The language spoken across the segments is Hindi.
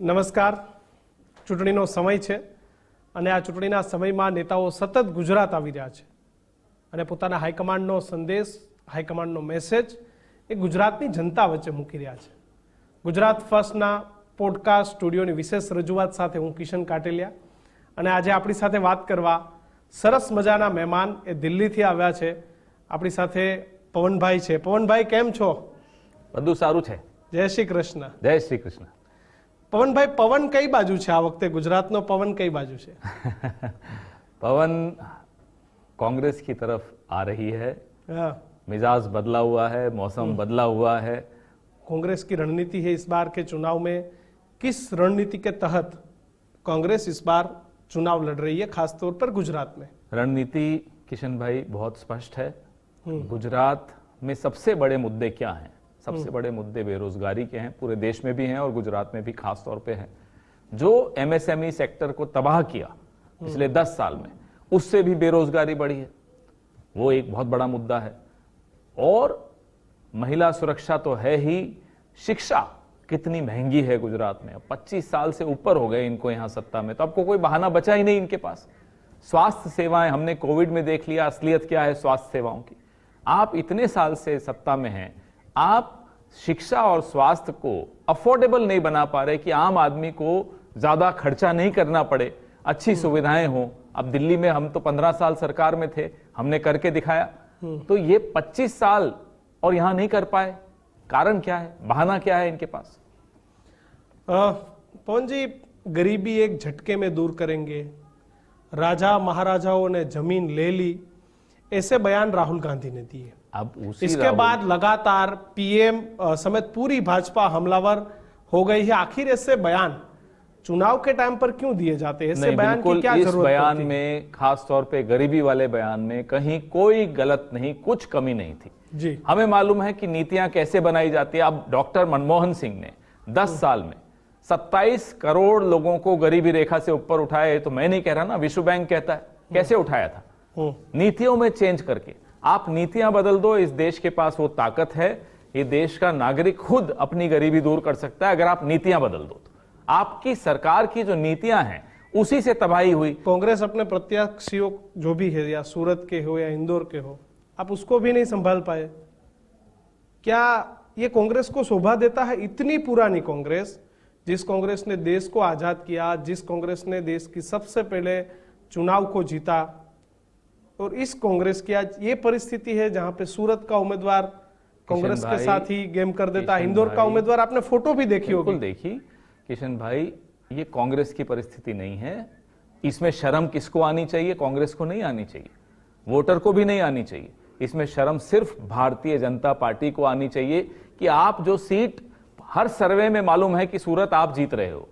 નમસ્કાર. ચૂંટણીનો સમય છે અને આ ચૂંટણીના સમયમાં નેતાઓ સતત ગુજરાત આવી રહ્યા છે અને પોતાના હાઈકમાન્ડનો સંદેશ, હાઈકમાન્ડનો મેસેજ એ ગુજરાતની જનતા વચ્ચે મૂકી રહ્યા છે. ગુજરાત ફર્સ્ટના પોડકાસ્ટ સ્ટુડિયોની વિશેષ રજૂઆત સાથે હું કિશન કાટેલિયા અને આજે આપણી સાથે વાત કરવા સરસ મજાના મહેમાન એ દિલ્હીથી આવ્યા છે. આપણી સાથે પવનભાઈ છે. પવનભાઈ કેમ છો? બધું સારું છે. જય શ્રી કૃષ્ણ. જય શ્રી કૃષ્ણ. પવનભાઈ, પવન કઈ બાજુ છે આ વખતે? ગુજરાતનો પવન કઈ બાજુ છે? पवन कांग्रेस की तरफ आ रही है. हाँ, मिजाज बदला हुआ है, मौसम बदला हुआ है. कांग्रेस की रणनीति है इस बार के चुनाव में. किस रणनीति के तहत कांग्रेस इस बार चुनाव लड़ रही है, खास तौर पर गुजरात में? रणनीति किशन भाई बहुत स्पष्ट है. गुजरात में सबसे बड़े मुद्दे क्या हैं? सबसे बड़े मुद्दे बेरोजगारी के हैं, पूरे देश में भी हैं और गुजरात में भी खास तौर पे हैं. जो एमएसएमई सेक्टर को तबाह किया पिछले 10 साल में, उससे भी बेरोजगारी बढ़ी है. वो एक बहुत बड़ा मुद्दा है. और महिला सुरक्षा तो है ही, शिक्षा कितनी महंगी है गुजरात में. 25 साल से ऊपर हो गए इनको यहाँ सत्ता में, तो आपको कोई बहाना बचा ही नहीं इनके पास. स्वास्थ्य सेवाएं हमने कोविड में देख लिया असलियत क्या है स्वास्थ्य सेवाओं की. आप इतने साल से सत्ता में हैं, आप शिक्षा और स्वास्थ्य को अफोर्डेबल नहीं बना पा रहे कि आम आदमी को ज्यादा खर्चा नहीं करना पड़े, अच्छी सुविधाएं हों. अब दिल्ली में हम तो 15 साल सरकार में थे, हमने करके दिखाया. तो ये 25 साल और यहां नहीं कर पाए, कारण क्या है, बहाना क्या है इनके पास? पवन जी, गरीबी एक झटके में दूर करेंगे, राजा महाराजाओं ने जमीन ले ली, ऐसे बयान राहुल गांधी ने दिए. अब उसी इसके बाद लगातार पीएम समेत पूरी भाजपा हमलावर हो गई है. आखिर ऐसे बयान चुनाव के टाइम पर क्यों दिए जाते हैं? ऐसे बयान की क्या इस जरूरत बयान पड़ती है? में खास तौर पे गरीबी वाले बयान में कहीं कोई गलत नहीं, कुछ कमी नहीं थी जी. हमें मालूम है कि नीतियां कैसे बनाई जाती है. अब डॉक्टर मनमोहन सिंह ने 10 साल में 27 करोड़ लोगों को गरीबी रेखा से ऊपर उठाए. तो मैं नहीं कह रहा ना, विश्व बैंक कहता है. कैसे उठाया था? नीतियों में चेंज करके. आप नीतियां बदल दो, इस देश के पास वो ताकत है. ये देश का नागरिक खुद अपनी गरीबी दूर कर सकता है अगर आप नीतियां बदल दो. तो आपकी सरकार की जो नीतियां हैं उसी से तबाही हुई. कांग्रेस अपने प्रत्याशियों जो भी है, या सूरत के हो या इंदौर के हो, आप उसको भी नहीं संभाल पाए. क्या ये कांग्रेस को शोभा देता है? इतनी पुरानी कांग्रेस, जिस कांग्रेस ने देश को आजाद किया, जिस कांग्रेस ने देश की सबसे पहले चुनाव को जीता, और इस कांग्रेस की आज ये परिस्थिति है जहां पे सूरत का उम्मीदवार कांग्रेस के साथ ही गेम कर देता है. इंदौर का उम्मीदवार आपने फोटो भी देखी होगी. बिल्कुल देखी किशन भाई. ये कांग्रेस की परिस्थिति नहीं है. इसमें शर्म किसको आनी चाहिए? कांग्रेस को नहीं आनी चाहिए, वोटर को भी नहीं आनी चाहिए. इसमें शर्म सिर्फ भारतीय जनता पार्टी को आनी चाहिए कि आप जो सीट हर सर्वे में मालूम है कि सूरत आप जीत रहे हो,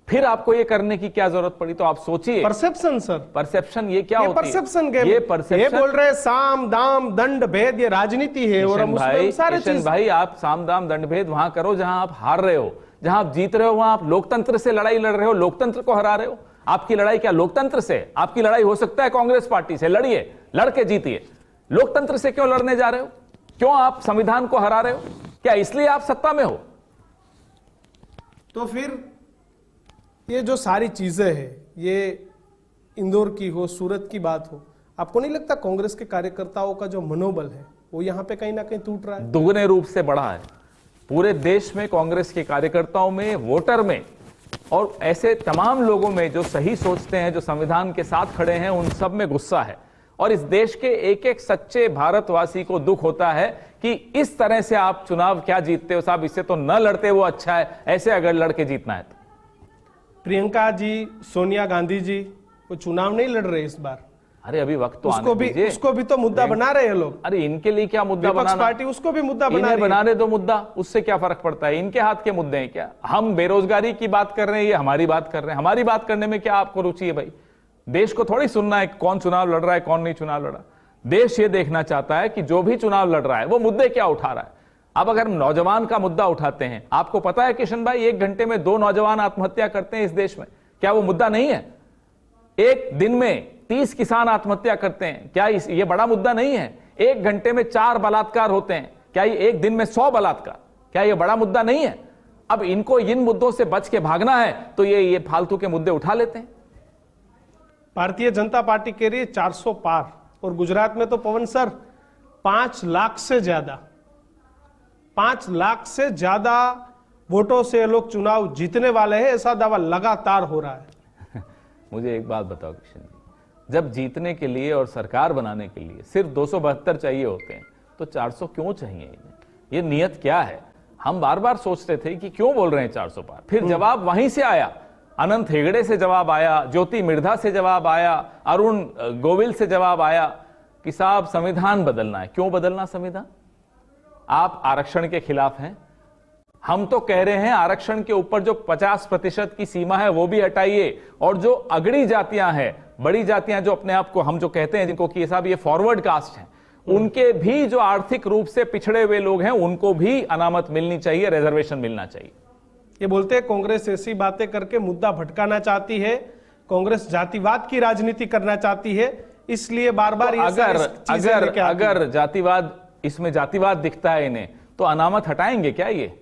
फिर आपको ये करने की क्या जरूरत पड़ी? तो आप सोचिए. परसेप्शन सर, परसेप्शन ये क्या होती परसेप्शन है? ये ये बोल रहे हैं साम दाम दंड भेद, ये राजनीति है. और हम उसमें सारे चीज भाई, आप साम दाम दंड भेद वहां करो जहां आप हार रहे हो. जहां आप जीत रहे हो वहां आप लोकतंत्र से लड़ाई लड़ रहे हो, लोकतंत्र को हरा रहे हो. आपकी लड़ाई क्या लोकतंत्र से? आपकी लड़ाई हो सकता है कांग्रेस पार्टी से. लड़िए, लड़के जीतिए. लोकतंत्र से क्यों लड़ने जा रहे हो? क्यों आप संविधान को हरा रहे हो? क्या इसलिए आप सत्ता में हो? तो फिर ये जो सारी चीजें हैं, ये इंदौर की हो, सूरत की बात हो, आपको नहीं लगता कांग्रेस के कार्यकर्ताओं का जो मनोबल है वो यहाँ पे कहीं ना कहीं टूट रहा है? दुगने रूप से बढ़ा है. पूरे देश में कांग्रेस के कार्यकर्ताओं में, वोटर में और ऐसे तमाम लोगों में जो सही सोचते हैं, जो संविधान के साथ खड़े हैं, उन सब में गुस्सा है. और इस देश के एक एक सच्चे भारतवासी को दुख होता है कि इस तरह से आप चुनाव क्या जीतते हो साहब. इससे तो न लड़ते वो अच्छा है, ऐसे अगर लड़के जीतना है तो. प्रियंका जी, सोनिया गांधी जी, वो चुनाव नहीं लड़ रहे इस बार. अरे अभी वक्त तो उसको भी तो मुद्दा बना रहे हैं लोग. अरे इनके लिए क्या मुद्दा बनाना? पार्टी उसको भी मुद्दा बना इन्हें रही है. बनाने दो मुद्दा, उससे क्या फर्क पड़ता है? इनके हाथ के मुद्दे हैं क्या? हम बेरोजगारी की बात कर रहे हैं, ये हमारी बात कर रहे हैं. हमारी बात करने में क्या आपको रुचि है भाई? देश को थोड़ी सुनना है कौन चुनाव लड़ रहा है, कौन नहीं चुनाव लड़ रहा. देश ये देखना चाहता है कि जो भी चुनाव लड़ रहा है वो मुद्दे क्या उठा रहा है. अब अगर नौजवान का मुद्दा उठाते हैं, आपको पता है किशन भाई, 1 घंटे में 2 नौजवान आत्महत्या करते हैं इस देश में. क्या वो मुद्दा नहीं है? एक दिन में 30 किसान आत्महत्या करते हैं. क्या ये बड़ा मुद्दा नहीं है? 1 घंटे में 4 बलात्कार होते हैं. क्या ये एक दिन में 100 बलात्कार? क्या ये बड़ा मुद्दा नहीं है? अब इनको इन मुद्दों से बच के भागना है तो ये फालतू के मुद्दे उठा लेते हैं। भारतीय जनता पार्टी कह रही है 400 पार, और गुजरात में तो पवन सर 5 लाख से ज्यादा, 5 लाख से ज्यादा वोटों से ये लोग चुनाव जीतने वाले हैं, ऐसा दावा लगातार हो रहा है। मुझे एक बात बताओ किशन जी, जब जीतने के लिए और सरकार बनाने के लिए सिर्फ 272 चाहिए होते हैं तो 400 क्यों चाहिए इन्हें? ये नियत क्या है? हम बार बार सोचते थे कि क्यों बोल रहे हैं 400 पार, फिर जवाब वहीं से आया, अनंत हेगड़े से जवाब आया, ज्योति मिर्धा से जवाब आया, अरुण गोविल से जवाब आया कि साहब संविधान बदलना है। क्यों बदलना संविधान? आप आरक्षण के खिलाफ हैं। हम तो कह रहे हैं आरक्षण के ऊपर जो 50% की सीमा है वो भी हटाइए, और जो अगड़ी जातियां हैं, बड़ी जातियां जो अपने आप को हम जो कहते हैं जिनको कि साहब ये फॉरवर्ड कास्ट हैं, उनके भी जो आर्थिक रूप से पिछड़े हुए लोग हैं उनको भी अनामत मिलनी चाहिए, रिजर्वेशन मिलना चाहिए। ये बोलते हैं कांग्रेस ऐसी बातें करके मुद्दा भटकाना चाहती है, कांग्रेस जातिवाद की राजनीति करना चाहती है, इसलिए बार बार अगर जातिवाद, इसमें जातिवाद दिखता है इन्हें, तो अनामत हटाएंगे क्या? ये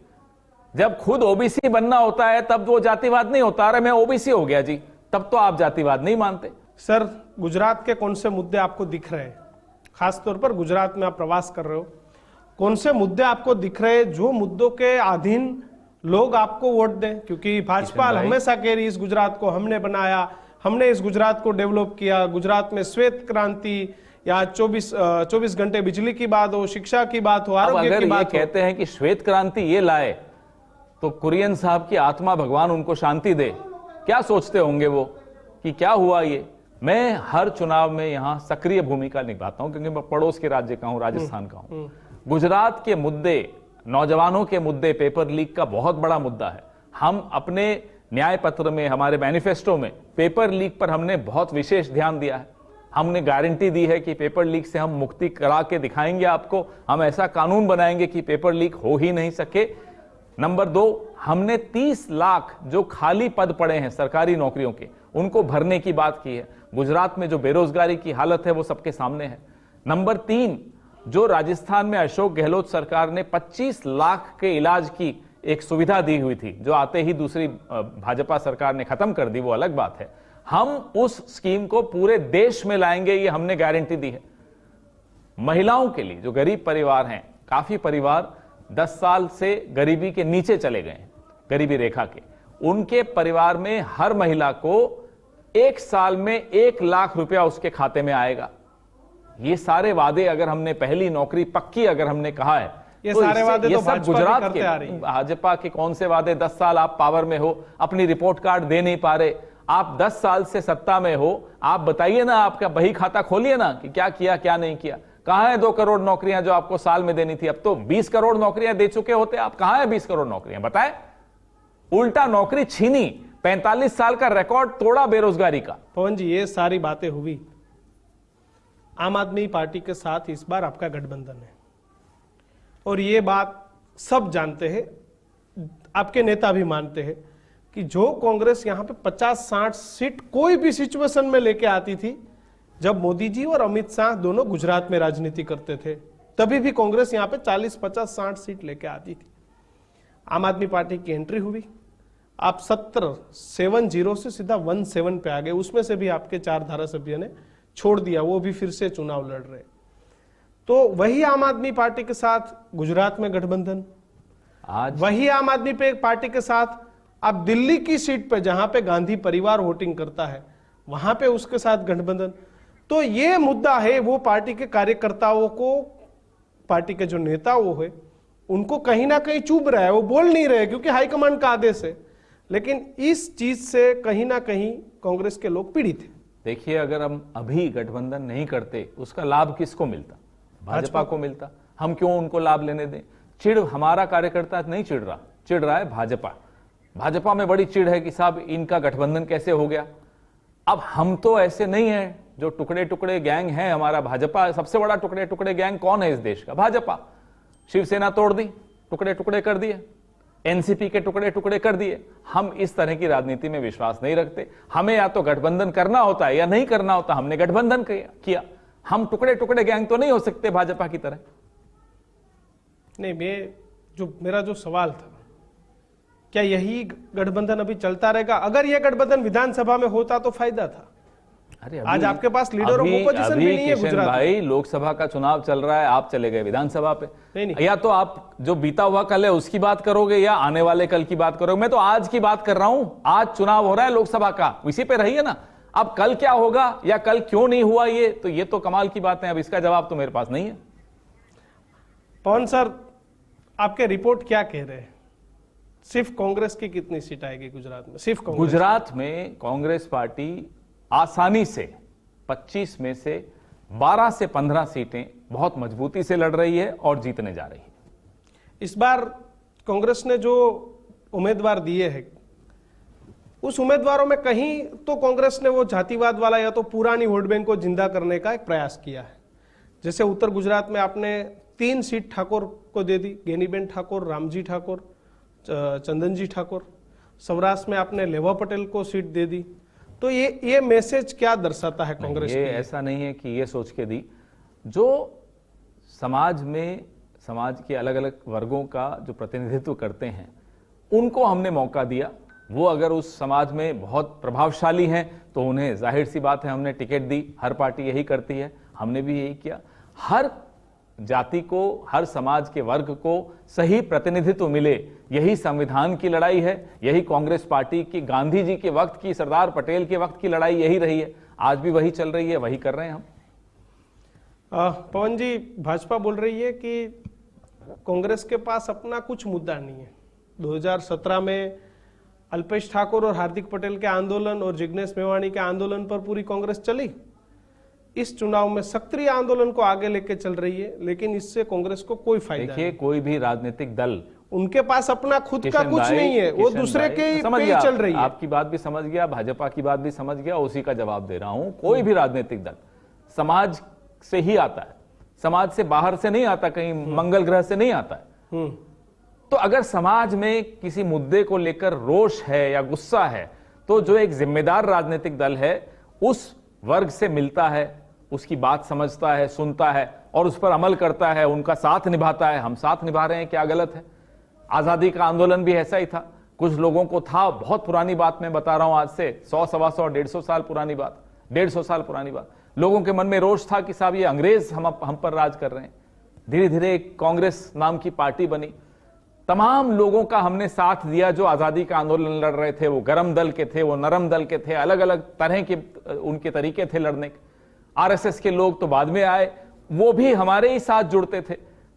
जब खुद ओबीसी बनना होता है तब वो जातिवाद नहीं होता। अरे मैं ओबीसी हो गया जी, तब तो आप जातिवाद नहीं मानते। सर, गुजरात के कौन से मुद्दे आपको दिख रहे हैं? खासतौर पर गुजरात में आप प्रवास कर रहे हो, कौन से मुद्दे आपको दिख रहे हैं जो मुद्दों के अधीन लोग आपको वोट दें? क्योंकि भाजपा हमेशा कह रही है इस गुजरात को हमने बनाया, हमने इस गुजरात को डेवलप किया, गुजरात में श्वेत क्रांति या 24 घंटे बिजली की बात हो, शिक्षा की बात हो, आरोग्य की बात हो। कहते हैं कि श्वेत क्रांति ये लाए तो कुरियन साहब की आत्मा भगवान उनको शांति दे। क्या सोचते होंगे वो कि क्या हुआ ये? मैं हर चुनाव में यहां सक्रिय भूमिका निभाता हूं क्योंकि मैं पड़ोस के राज्य का हूं, राजस्थान का हूं। गुजरात के मुद्दे, नौजवानों के मुद्दे, पेपर लीक का बहुत बड़ा मुद्दा है। हम अपने न्याय पत्र में, हमारे मैनिफेस्टो में पेपर लीक पर हमने बहुत विशेष ध्यान दिया है। हमने गारंटी दी है कि पेपर लीक से हम मुक्ति करा के दिखाएंगे आपको। हम ऐसा कानून बनाएंगे कि पेपर लीक हो ही नहीं सके। नंबर 2, हमने 30 लाख जो खाली पद पड़े हैं सरकारी नौकरियों के, उनको भरने की बात की है। गुजरात में जो बेरोजगारी की हालत है वो सबके सामने है। नंबर 3, जो राजस्थान में अशोक गहलोत सरकार ने 25 लाख के इलाज की एक सुविधा दी हुई थी, जो आते ही दूसरी भाजपा सरकार ने खत्म कर दी, वो अलग बात है। हम उस स्कीम को पूरे देश में लाएंगे, ये हमने गारंटी दी है। महिलाओं के लिए, जो गरीब परिवार हैं, काफी परिवार 10 साल से गरीबी के नीचे चले गए, गरीबी रेखा के, उनके परिवार में हर महिला को 1 साल में 1 लाख रुपया उसके खाते में आएगा। ये सारे वादे अगर हमने, पहली नौकरी पक्की अगर हमने कहा है, ये सारे वादे तो सब गुजरात के, भाजपा के कौन से वादे? 10 साल आप पावर में हो, अपनी रिपोर्ट कार्ड दे नहीं पा रहे। आप 10 साल से सत्ता में हो, आप बताइए ना, आपका बही खाता खोलिए ना कि क्या किया क्या नहीं किया। कहां है 2 करोड़ नौकरियां जो आपको साल में देनी थी? अब तो 20 करोड़ नौकरियां दे चुके होते आप। कहां है 20 करोड़ नौकरियां? बताएं। उल्टा नौकरी छीनी, 45 साल का रिकॉर्ड तोड़ा बेरोजगारी का। पवन जी, ये सारी बातें हुई, आम आदमी पार्टी के साथ इस बार आपका गठबंधन है, और ये बात सब जानते हैं, आपके नेता भी मानते हैं कि जो कांग्रेस यहां पे 50-60 सीट कोई भी सिचुएशन में लेके आती थी, जब मोदी जी और अमित शाह दोनों गुजरात में राजनीति करते थे, तभी भी कांग्रेस यहां पे 40, 50, 60 सीट लेके आती थी। आम आदमी पार्टी की एंट्री हुई, आप 70 से सीधा 17 पे आ गए। उसमें से भी आपके 4 धारासभ्य ने छोड़ दिया, वो भी फिर से चुनाव लड़ रहे। तो वही आम आदमी पार्टी के साथ गुजरात में गठबंधन, आज वही आम आदमी पार्टी के साथ आप दिल्ली की सीट पे, जहां पे गांधी परिवार वोटिंग करता है, वहां पे उसके साथ गठबंधन। तो ये मुद्दा है, वो पार्टी के कार्यकर्ताओं को, पार्टी के जो नेता वो है, उनको कहीं ना कहीं चुभ रहा है। वो बोल नहीं रहे क्योंकि हाईकमांड का आदेश है, लेकिन इस चीज से कहीं ना कहीं कांग्रेस के लोग पीड़ित हैं। देखिए, अगर हम अभी गठबंधन नहीं करते, उसका लाभ किसको मिलता? भाजपा को मिलता। हम क्यों उनको लाभ लेने दें? चिढ़ हमारा कार्यकर्ता नहीं चिढ़ रहा, चिढ़ रहा है भाजपा। भाजपा में बड़ी चिढ़ है कि साहब इनका गठबंधन कैसे हो गया। अब हम तो ऐसे नहीं है जो टुकड़े टुकड़े गैंग है। हमारा भाजपा सबसे बड़ा टुकड़े टुकड़े गैंग कौन है इस देश का? भाजपा। शिवसेना तोड़ दी, टुकड़े टुकड़े कर दिए, एनसीपी के टुकड़े टुकड़े कर दिए। हम इस तरह की राजनीति में विश्वास नहीं रखते। हमें या तो गठबंधन करना होता है या नहीं करना होता। हमने गठबंधन किया। हम टुकड़े टुकड़े गैंग तो नहीं हो सकते भाजपा की तरह। नहीं, मेरा जो सवाल था क्या यही गठबंधन अभी चलता रहेगा? अगर यह गठबंधन विधानसभा में होता तो फायदा था। अरे आज आपके पास लीडर ऑफ ओपोजिशन भी नहीं है किशन गुजरात में। भाई, लोकसभा का चुनाव चल रहा है, आप चले गए विधानसभा पे। नहीं। या तो आप जो बीता हुआ कल है उसकी बात करोगे या आने वाले कल की बात करोगे। मैं तो आज की बात कर रहा हूं। आज चुनाव हो रहा है लोकसभा का, इसी पे रहिए ना। अब कल क्या होगा या कल क्यों नहीं हुआ, ये तो कमाल की बात है। अब इसका जवाब तो मेरे पास नहीं है। पवन सर, आपके रिपोर्ट क्या कह रहे हैं? सिर्फ कांग्रेस की कितनी सीट आएगी गुजरात में? सिर्फ कांग्रेस? गुजरात में कांग्रेस पार्टी आसानी से 25 में से 12 से 15 सीटें बहुत मजबूती से लड़ रही है और जीतने जा रही है। इस बार कांग्रेस ने जो उम्मीदवार दिए हैं, उस उम्मीदवारों में कहीं तो कांग्रेस ने वो जातिवाद वाला या तो पुरानी वोट बैंक को जिंदा करने का एक प्रयास किया है। जैसे उत्तर गुजरात में आपने 3 सीट ठाकुर को दे दी, गेनीबेन ठाकुर, रामजी ठाकुर, चंदनजी ठाकुर। सौराष्ट्र में आपने लेवा पटेल को सीट दे दी। तो ये मैसेज क्या दर्शाता है कांग्रेस ये के? ऐसा नहीं है कि ये सोच के दी। जो समाज में समाज के अलग अलग वर्गों का जो प्रतिनिधित्व करते हैं उनको हमने मौका दिया। वो अगर उस समाज में बहुत प्रभावशाली हैं तो उन्हें जाहिर सी बात है हमने टिकट दी। हर पार्टी यही करती है, हमने भी यही किया। हर जाति को, हर समाज के वर्ग को सही प्रतिनिधित्व मिले, यही संविधान की लड़ाई है। यही कांग्रेस पार्टी की, गांधी जी के वक्त की, सरदार पटेल के वक्त की लड़ाई यही रही है। आज भी वही चल रही है, वही कर रहे हैं हम। पवन जी, भाजपा बोल रही है कि कांग्रेस के पास अपना कुछ मुद्दा नहीं है। 2017 में अल्पेश ठाकुर और हार्दिक पटेल के आंदोलन और जिग्नेश मेवाणी के आंदोलन पर पूरी कांग्रेस चली। इस चुनाव में सक्रिय आंदोलन को आगे लेके चल रही है, लेकिन इससे कांग्रेस को कोई फायदा नहीं। कोई भी राजनीतिक दल, उनके पास अपना खुद का कुछ नहीं है, वो दूसरे के पे ही चल रही है। आपकी बात भी समझ गया, भाजपा की बात भी समझ गया, उसी का जवाब दे रहा हूं। कोई भी राजनीतिक दल समाज से ही आता है, समाज से बाहर से नहीं आता, कहीं मंगल ग्रह से नहीं आता है। तो अगर समाज में किसी मुद्दे को लेकर रोष है या गुस्सा है तो जो एक जिम्मेदार राजनीतिक दल है उस वर्ग से मिलता है, उसकी बात समझता है, सुनता है और उस पर अमल करता है, उनका साथ निभाता है। हम साथ निभा रहे हैं, क्या गलत है? आजादी का आंदोलन भी ऐसा ही था। कुछ लोगों को था, बहुत पुरानी बात मैं बता रहा हूं, आज से 100, 125, 150 साल पुरानी बात, 150 साल पुरानी बात। लोगों के मन में रोष था कि साहब ये अंग्रेज हम पर राज कर रहे हैं। धीरे धीरे कांग्रेस नाम की पार्टी बनी। तमाम लोगों का हमने साथ दिया जो आजादी का आंदोलन लड़ रहे थे। वो गरम दल के थे, वो नरम दल के थे, अलग अलग तरह के उनके तरीके थे लड़ने के। आरएसएस के लोग तो बाद में आए, वो भी हमारे ही साथ जुड़ते थे।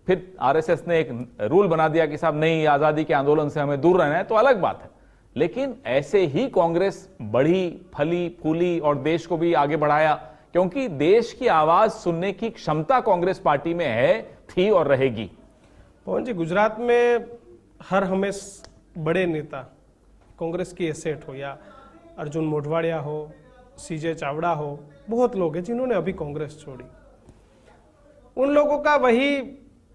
फिर आरएसएस ने एक रूल बना दिया कि साहब नहीं, आजादी के आंदोलन से हमें दूर रहना है, तो अलग बात है। लेकिन ऐसे ही कांग्रेस बढ़ी, फली, फूली और देश को भी आगे बढ़ाया, क्योंकि देश की आवाज सुनने की क्षमता कांग्रेस पार्टी में है, थी और रहेगी। पवन जी, गुजरात में हर हमेशा बड़े नेता कांग्रेस की एसेट हो, या अर्जुन मोढवाडिया हो, सीजे चावड़ा हो, बहुत लोग हैं जिन्होंने अभी कांग्रेस छोड़ी। उन लोगों का वही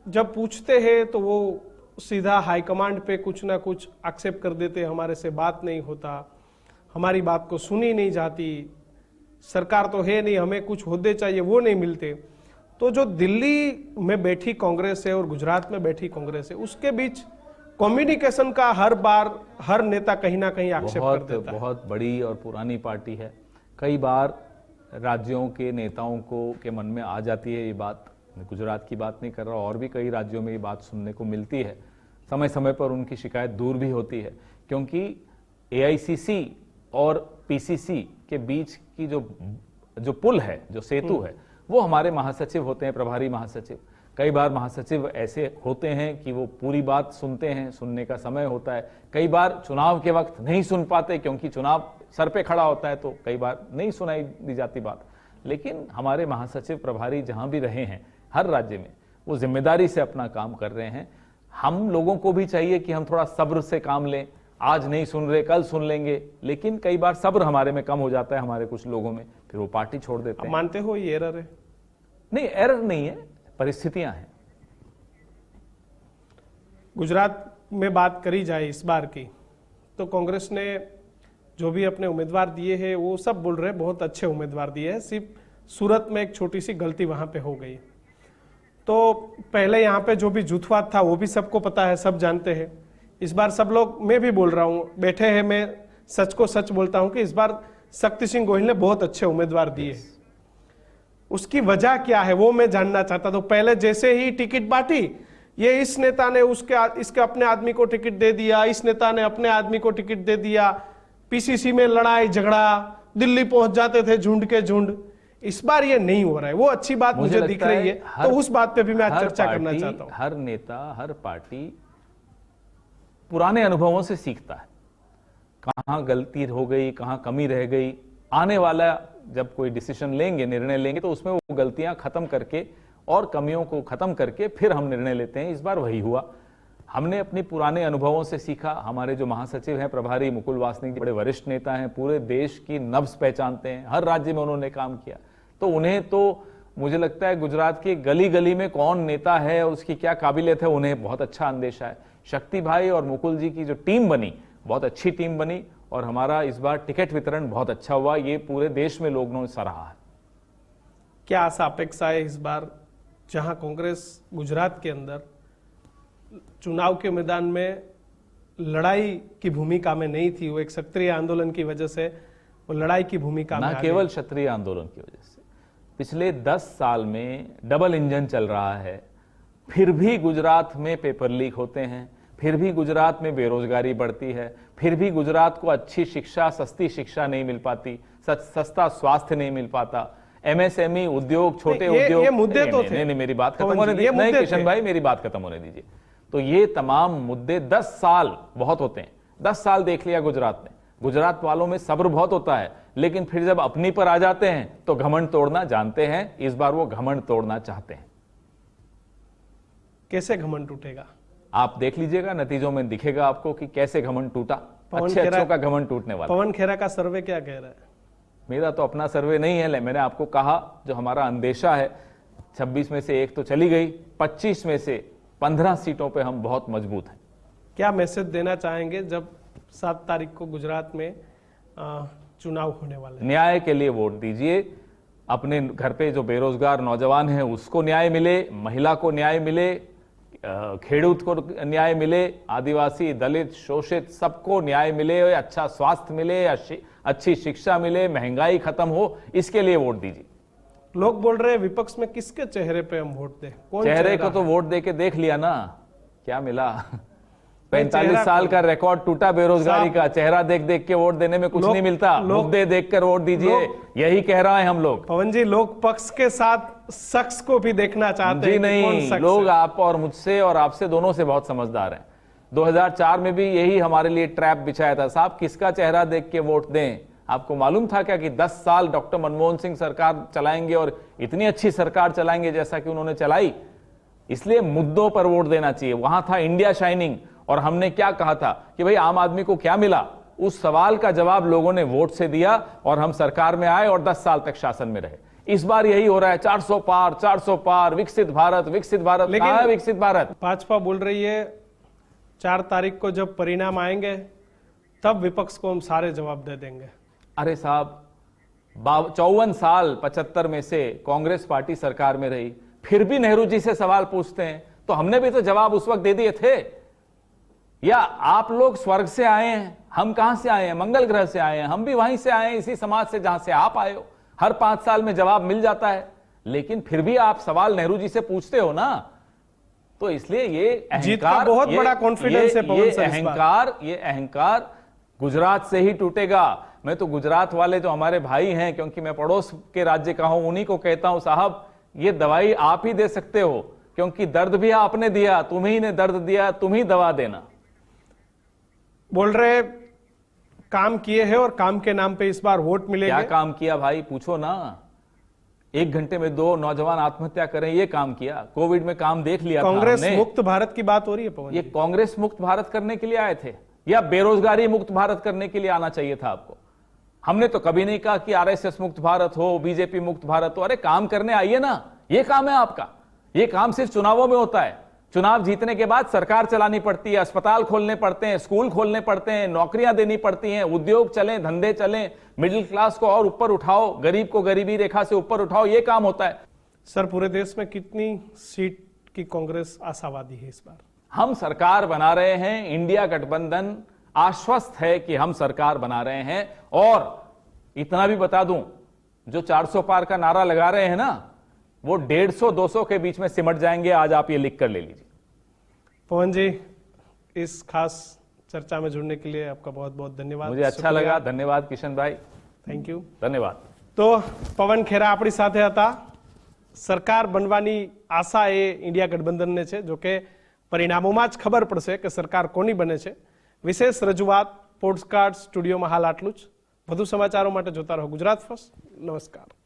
जब पूछते हैं तो वो सीधा हाईकमांड पे कुछ ना कुछ आक्षेप कर देते, हमारे से बात नहीं होता, हमारी बात को सुनी नहीं जाती, सरकार तो है नहीं, हमें कुछ होदे चाहिए, वो नहीं मिलते। तो जो दिल्ली में बैठी कांग्रेस है और गुजरात में बैठी कांग्रेस है, उसके बीच कम्युनिकेशन का हर बार हर नेता कहीं ना कहीं आक्षेप कर देता है। बहुत बड़ी और पुरानी पार्टी है। कई बार राज्यों के नेताओं को के मन में आ जाती है ये बात। मैं गुजरात की बात नहीं कर रहा, और भी कई राज्यों में ये बात सुनने को मिलती है। समय समय पर उनकी शिकायत दूर भी होती है, क्योंकि एआईसीसी और पीसीसी के बीच की जो पुल है, जो सेतु है, वो हमारे महासचिव होते हैं, प्रभारी महासचिव। कई बार महासचिव ऐसे होते हैं कि वो पूरी बात सुनते हैं, सुनने का समय होता है। कई बार चुनाव के वक्त नहीं सुन पाते, क्योंकि चुनाव सर पे खड़ा होता है, तो कई बार नहीं सुनाई दी जाती बात। लेकिन हमारे महासचिव प्रभारी जहां भी रहे हैं हर राज्य में, वो जिम्मेदारी से अपना काम कर रहे हैं। हम लोगों को भी चाहिए कि हम थोड़ा सब्र से काम लें। आज नहीं सुन रहे, कल सुन लेंगे, लेकिन कई बार सब्र हमारे में कम हो जाता है, हमारे कुछ लोगों में, फिर वो पार्टी छोड़ देते हैं। मानते हो ये एरर है? नहीं, एरर नहीं है, परिस्थितियां हैं। गुजरात में बात करी जाए इस बार की, तो कांग्रेस ने जो भी अपने उम्मीदवार दिए हैं वो सब बोल रहे हैं बहुत अच्छे उम्मीदवार दिए हैं। सिर्फ सूरत में एक छोटी सी गलती वहां पे हो गई। तो पहले यहाँ पे जो भी जुथवाद था वो भी सबको पता है, सब जानते हैं इस बार सब लोग, मैं भी बोल रहा हूं, बैठे हैं, मैं सच को सच बोलता हूं कि इस बार शक्ति सिंह गोहिल ने बहुत अच्छे उम्मीदवार दिए। उसकी वजह क्या है वो मैं जानना चाहता था। पहले जैसे ही टिकट बांटी, ये इस नेता ने इसके अपने आदमी को टिकट दे दिया, इस नेता ने अपने आदमी को टिकट दे दिया, पीसीसी में लड़ाई झगड़ा, दिल्ली पहुंच जाते थे झुंड के झुंड। इस बार ये नहीं हो रहा है, वो अच्छी बात मुझे दिख रही है, तो उस बात पे भी मैं आज चर्चा करना चाहता हूं। हर नेता, हर पार्टी पुराने अनुभवों से सीखता है, कहां गलती हो गई, कहां कमी रह गई। आने वाला जब कोई डिसीजन लेंगे, निर्णय लेंगे, तो उसमें वो गलतियां खत्म करके और कमियों को खत्म करके फिर हम निर्णय लेते हैं। इस बार वही हुआ, हमने अपने पुराने अनुभवों से सीखा। हमारे जो महासचिव हैं प्रभारी मुकुल वासनिक जी बड़े वरिष्ठ नेता हैं, पूरे देश की नब्ज पहचानते हैं, हर राज्य में उन्होंने काम किया। तो उन्हें तो मुझे लगता है गुजरात की गली गली में कौन नेता है, उसकी क्या काबिलियत है, उन्हें बहुत अच्छा अंदेशा है। शक्ति भाई और मुकुल जी की जो टीम बनी, बहुत अच्छी टीम बनी, और हमारा इस बार टिकट वितरण बहुत अच्छा हुआ, ये पूरे देश में लोगों ने सराहा है। क्या आशा अपेक्षा है इस बार, जहां कांग्रेस गुजरात के अंदर चुनाव के मैदान में लड़ाई की भूमिका में नहीं थी, वो एक क्षत्रिय आंदोलन की वजह से वो लड़ाई की भूमिका में, न केवल क्षत्रिय आंदोलन की वजह से, पिछले 10 साल में डबल इंजन चल रहा है, फिर भी गुजरात में पेपर लीक होते हैं, फिर भी गुजरात में बेरोजगारी बढ़ती है, फिर भी गुजरात को अच्छी शिक्षा, सस्ती शिक्षा नहीं मिल पाती, सस्ता स्वास्थ्य नहीं मिल पाता, एमएसएमई उद्योग, छोटे उद्योग, ये मुद्दे तो थे। नहीं, मेरी बात खत्म होने दीजिए। नहीं किशन भाई, मेरी बात खत्म होने दीजिए। तो ये तमाम मुद्दे 10 साल बहुत होते हैं, 10 साल देख लिया गुजरात ने। गुजरात वालों में सब्र बहुत होता है, लेकिन फिर जब अपनी पर आ जाते हैं तो घमंड तोड़ना जानते हैं। इस बार वो घमंड तोड़ना चाहते हैं। कैसे घमंड टूटेगा आप देख लीजिएगा, नतीजों में दिखेगा आपको कि कैसे घमंड टूटा। अच्छों का घमंड टूटने वाला। पवन खेरा का सर्वे क्या कह रहा है? मेरा तो अपना सर्वे नहीं है, मैंने आपको कहा जो हमारा अंदेशा है, 26 में से 1 तो चली गई, 25 में से 15 सीटों पे हम बहुत मजबूत हैं। क्या मैसेज देना चाहेंगे जब 7 तारीख को गुजरात में चुनाव होने वाले? न्याय के लिए वोट दीजिए, अपने घर पे जो बेरोजगार नौजवान हैं उसको न्याय मिले, महिला को न्याय मिले, खेडूत को न्याय मिले, आदिवासी, दलित, शोषित सबको न्याय मिले, अच्छा स्वास्थ्य मिले, अच्छी शिक्षा मिले, महंगाई खत्म हो, इसके लिए वोट दीजिए। लोग बोल रहे हैं विपक्ष में किसके चेहरे पे हम वोट दें? कौन चेहरे को तो वोट दे के देख लिया ना, क्या मिला? 45 साल का रिकॉर्ड टूटा बेरोजगारी का। चेहरा देख देख के वोट देने में कुछ नहीं मिलता, मुद्दे देखकर वोट दीजिए, यही कह रहा है हम लोग। पवन जी, लोग पक्ष के साथ शख्स को भी देखना चाहते हैं। नहीं, लोग आप और मुझसे और आपसे दोनों से बहुत समझदार हैं। 2004 में भी यही हमारे लिए ट्रैप बिछाया था, साहब किसका चेहरा देख के वोट दें। आपको मालूम था क्या कि 10 साल डॉक्टर मनमोहन सिंह सरकार चलाएंगे और इतनी अच्छी सरकार चलाएंगे जैसा कि उन्होंने चलाई? इसलिए मुद्दों पर वोट देना चाहिए। वहां था इंडिया शाइनिंग, और हमने क्या कहा था कि भाई आम आदमी को क्या मिला, उस सवाल का जवाब लोगों ने वोट से दिया और हम सरकार में आए और 10 साल तक शासन में रहे। इस बार यही हो रहा है, 400 पार, 400 पार, विकसित भारत, विकसित भारत। कहां है विकसित भारत? भाजपा बोल रही है 4 तारीख को जब परिणाम आएंगे तब विपक्ष को हम सारे जवाब दे देंगे। अरे साहब, 54 साल 75 में से कांग्रेस पार्टी सरकार में रही, फिर भी नेहरू जी से सवाल पूछते हैं, तो हमने भी तो जवाब उस वक्त दे दिए थे। या आप लोग स्वर्ग से आए हैं, हम कहां से आए हैं? मंगल ग्रह से आए हैं, हम भी वहीं से आए हैं, इसी समाज से जहां से आप आए हो। हर 5 साल में जवाब मिल जाता है, लेकिन फिर भी आप सवाल नेहरू जी से पूछते हो ना। तो इसलिए ये अहंकार, बहुत बड़ा कॉन्फिडेंस है पवन सर। ये अहंकार गुजरात से ही टूटेगा। मैं तो गुजरात वाले जो हमारे भाई हैं, क्योंकि मैं पड़ोस के राज्य का हूं, उन्हीं को कहता हूं, साहब ये दवाई आप ही दे सकते हो, क्योंकि दर्द भी आपने दिया, तुम्ही ने दर्द दिया, तुम ही दवा देना। बोल रहे काम किए हैं और काम के नाम पे इस बार वोट मिलेगा। क्या काम किया भाई, पूछो ना। 1 घंटे में 2 नौजवान आत्महत्या करें, ये काम किया। कोविड में काम देख लिया। कांग्रेस मुक्त भारत की बात हो रही है पवन। ये कांग्रेस मुक्त भारत करने के लिए आए थे या बेरोजगारी मुक्त भारत करने के लिए आना चाहिए था आपको? हमने तो कभी नहीं कहा कि आरएसएस मुक्त भारत हो, बीजेपी मुक्त भारत हो। अरे काम करने आइए ना, ये काम है आपका। ये काम सिर्फ चुनावों में होता है। चुनाव जीतने के बाद सरकार चलानी पड़ती है, अस्पताल खोलने पड़ते हैं, स्कूल खोलने पड़ते हैं, नौकरियां देनी पड़ती हैं, उद्योग चलें, धंधे चलें, मिडिल क्लास को और ऊपर उठाओ, गरीब को गरीबी रेखा से ऊपर उठाओ, ये काम होता है। सर, पूरे देश में कितनी सीट की कांग्रेस आशावादी है इस बार? हम सरकार बना रहे हैं, इंडिया गठबंधन आश्वस्त है कि हम सरकार बना रहे हैं। और इतना भी बता दूं, जो 400 पार का नारा लगा रहे हैं ना, वो 150-200 के बीच में सिमट जाएंगे। आज आप ये लिख कर ले लीजिए। पवन जी, इस खास चर्चा में जुड़ने के लिए आपका बहुत बहुत धन्यवाद। मुझे अच्छा लगा। धन्यवाद किशन भाई, थैंक यू। धन्यवाद। तो પવન ખેરા આપણી સાથે હતા। સરકાર બનવાની આશા એ ઇન્ડિયા ગઠબંધનને છે, જો કે પરિણામોમાં જ ખબર પડશે કે સરકાર કોની બને છે। વિશેષ રજૂઆત પોડકાસ્ટ સ્ટુડિયોમાં હાલ આટલું જ। વધુ સમાચારો માટે જોતા રહો ગુજરાત ફર્સ્ટ। નમસ્કાર।